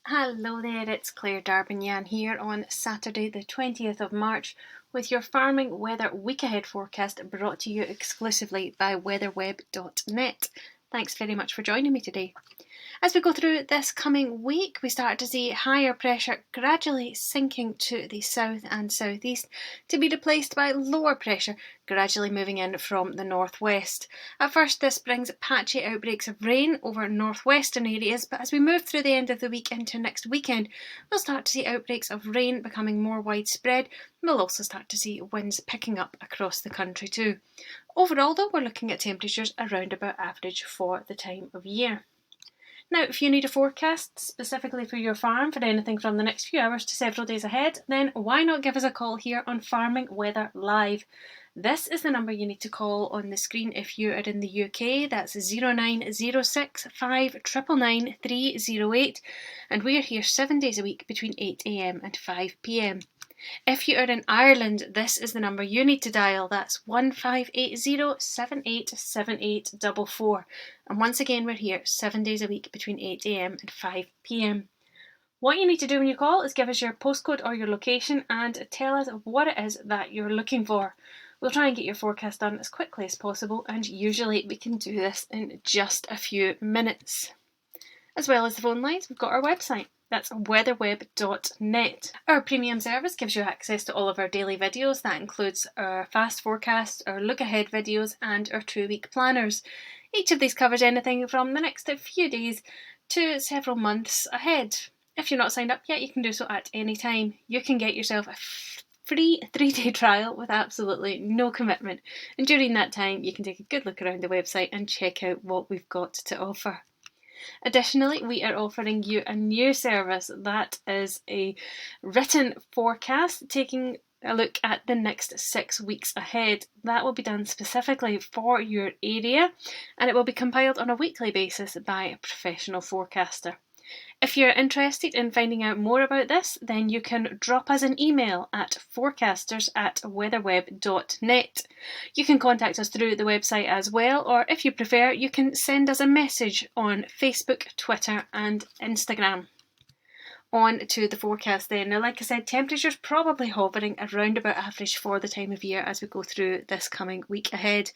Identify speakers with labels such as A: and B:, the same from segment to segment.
A: Hello there, it's Claire Darbinyan here on Saturday the 20th of March with your farming weather week ahead forecast brought to you exclusively by weatherweb.net. Thanks very much for joining me today. As we go through this coming week, we start to see higher pressure gradually sinking to the south and southeast to be replaced by lower pressure gradually moving in from the northwest. At first, this brings patchy outbreaks of rain over northwestern areas, but as we move through the end of the week into next weekend, we'll start to see outbreaks of rain becoming more widespread. We'll also start to see winds picking up across the country too. Overall, though, we're looking at temperatures around about average for the time of year. Now, if you need a forecast specifically for your farm for anything from the next few hours to several days ahead, then why not give us a call here on Farming Weather Live. This is the number you need to call on the screen if you are in the UK. That's 0906 599 308, and we're here 7 days a week between 8 AM and 5 PM. If you are in Ireland, this is the number you need to dial. That's 1580 787844. And once again, we're here 7 days a week between 8 AM and 5 PM. What you need to do when you call is give us your postcode or your location and tell us what it is that you're looking for. We'll try and get your forecast done as quickly as possible, and usually we can do this in just a few minutes. As well as the phone lines, we've got our website. That's weatherweb.net. Our premium service gives you access to all of our daily videos. That includes our fast forecasts, our look ahead videos, and our 2-week planners. Each of these covers anything from the next few days to several months ahead. If you're not signed up yet, you can do so at any time. You can get yourself a free 3-day trial with absolutely no commitment. And during that time, you can take a good look around the website and check out what we've got to offer. Additionally, we are offering you a new service that is a written forecast taking a look at the next 6 weeks ahead. That will be done specifically for your area, and it will be compiled on a weekly basis by a professional forecaster. If you're interested in finding out more about this, then you can drop us an email at forecasters@weatherweb.net. You can contact us through the website as well, or if you prefer, you can send us a message on Facebook, Twitter and Instagram. On to the forecast then. Now, like I said, temperatures probably hovering around about average for the time of year as we go through this coming week ahead.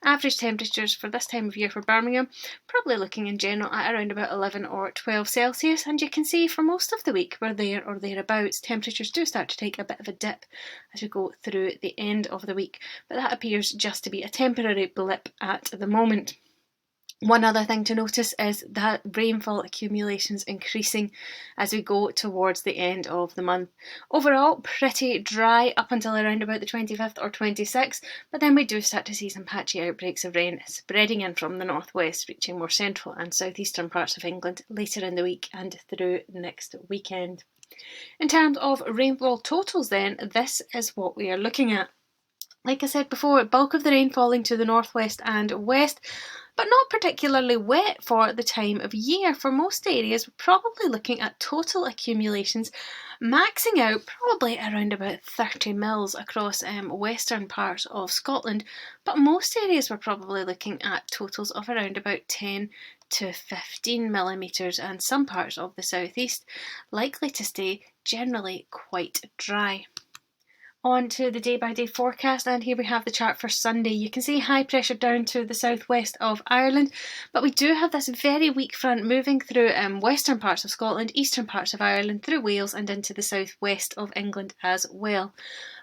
A: Average temperatures for this time of year for Birmingham, probably looking in general at around about 11 or 12 Celsius, and you can see for most of the week we're there or thereabouts. Temperatures do start to take a bit of a dip as we go through the end of the week, but that appears just to be a temporary blip at the moment. One other thing to notice is that rainfall accumulations increasing as we go towards the end of the month. Overall, pretty dry up until around about the 25th or 26th, but then we do start to see some patchy outbreaks of rain spreading in from the northwest, reaching more central and southeastern parts of England later in the week and through next weekend. In terms of rainfall totals then, this is what we are looking at. Like I said before, bulk of the rain falling to the northwest and west, but not particularly wet for the time of year. For most areas, we're probably looking at total accumulations maxing out probably around about 30 mils across western parts of Scotland, but most areas we're probably looking at totals of around about 10 to 15 millimetres, and some parts of the southeast likely to stay generally quite dry. On to the day-by-day forecast, and here we have the chart for Sunday. You can see high pressure down to the southwest of Ireland, but we do have this very weak front moving through western parts of Scotland, eastern parts of Ireland, through Wales and into the southwest of England as well.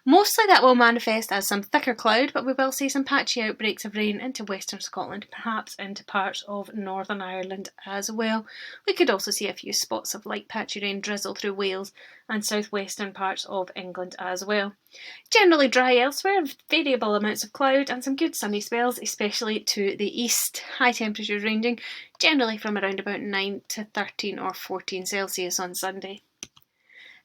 A: Mostly that will manifest as some thicker cloud, but we will see some patchy outbreaks of rain into western Scotland, perhaps into parts of Northern Ireland as well. We could also see a few spots of light patchy rain drizzle through Wales and southwestern parts of England as well. Generally dry elsewhere, variable amounts of cloud and some good sunny spells, especially to the east. High temperatures ranging generally from around about 9 to 13 or 14 Celsius on Sunday.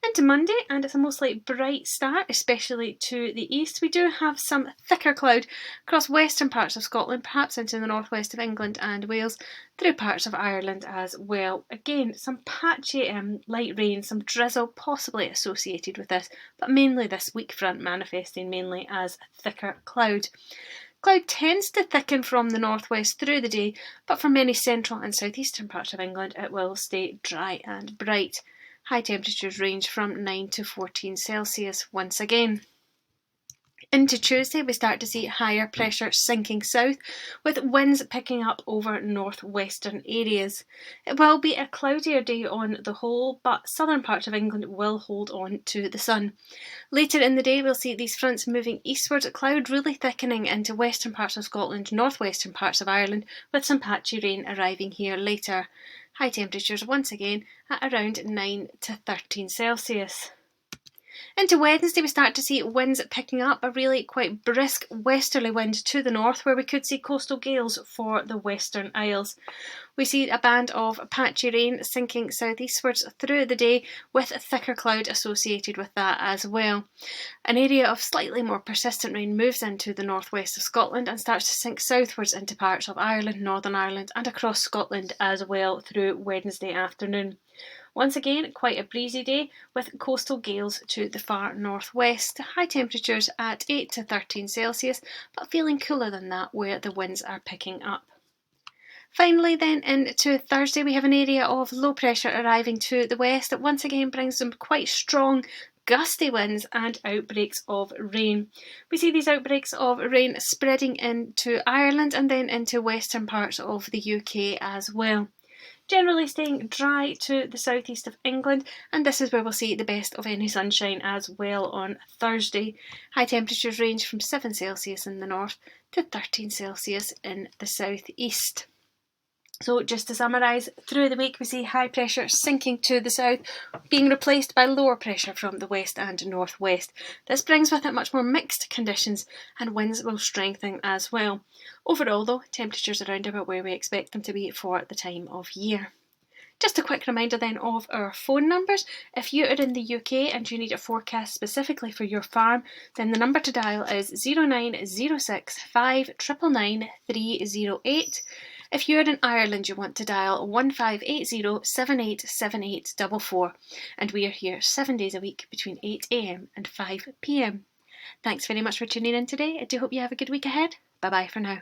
A: Into Monday, and it's a mostly bright start, especially to the east. We do have some thicker cloud across western parts of Scotland, perhaps into the northwest of England and Wales, through parts of Ireland as well. Again, some patchy light rain, some drizzle possibly associated with this, but mainly this weak front manifesting mainly as thicker cloud. Cloud tends to thicken from the northwest through the day, but for many central and southeastern parts of England it will stay dry and bright. High temperatures range from 9 to 14 Celsius once again. Into Tuesday, we start to see higher pressure sinking south, with winds picking up over northwestern areas. It will be a cloudier day on the whole, but southern parts of England will hold on to the sun. Later in the day, we'll see these fronts moving eastwards, cloud really thickening into western parts of Scotland, northwestern parts of Ireland, with some patchy rain arriving here later. High temperatures once again at around 9 to 13 Celsius. Into Wednesday, we start to see winds picking up, a really quite brisk westerly wind to the north, where we could see coastal gales for the Western Isles. We see a band of patchy rain sinking southeastwards through the day, with thicker cloud associated with that as well. An area of slightly more persistent rain moves into the northwest of Scotland and starts to sink southwards into parts of Ireland, Northern Ireland and across Scotland as well through Wednesday afternoon. Once again, quite a breezy day with coastal gales to the far northwest. High temperatures at 8 to 13 Celsius, but feeling cooler than that where the winds are picking up. Finally then, into Thursday, we have an area of low pressure arriving to the west that once again brings some quite strong gusty winds and outbreaks of rain. We see these outbreaks of rain spreading into Ireland and then into western parts of the UK as well. Generally staying dry to the southeast of England, and this is where we'll see the best of any sunshine as well on Thursday. High temperatures range from 7 Celsius in the north to 13 Celsius in the southeast. So just to summarise, through the week we see high pressure sinking to the south, being replaced by lower pressure from the west and northwest. This brings with it much more mixed conditions, and winds will strengthen as well. Overall though, temperatures around about where we expect them to be for the time of year. Just a quick reminder then of our phone numbers. If you are in the UK and you need a forecast specifically for your farm, then the number to dial is 0906 5999 308. If you're in Ireland, you want to dial 1580 787844, and we are here 7 days a week between 8 AM and 5 PM. Thanks very much for tuning in today. I do hope you have a good week ahead. Bye bye for now.